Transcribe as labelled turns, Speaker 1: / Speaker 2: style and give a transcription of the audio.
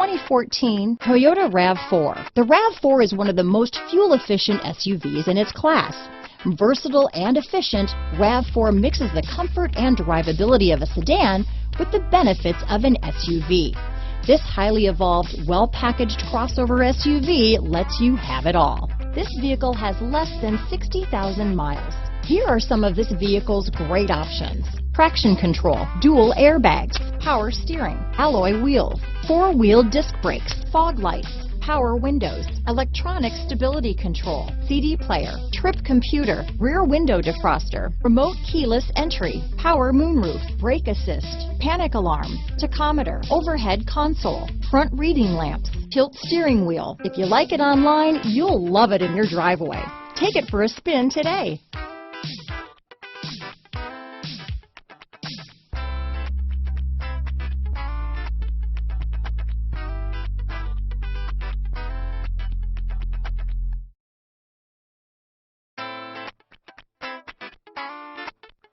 Speaker 1: 2014 Toyota RAV4. The RAV4 is one of the most fuel-efficient SUVs in its class. Versatile and efficient, RAV4 mixes the comfort and drivability of a sedan with the benefits of an SUV. This highly evolved, well-packaged crossover SUV lets you have it all. This vehicle has less than 60,000 miles. Here are some of this vehicle's great options: traction control, dual airbags, power steering, alloy wheels, four-wheel disc brakes, fog lights, power windows, electronic stability control, CD player, trip computer, rear window defroster, remote keyless entry, power moonroof, brake assist, panic alarm, tachometer, overhead console, front reading lamps, tilt steering wheel. If you like it online, you'll love it in your driveway. Take it for a spin today.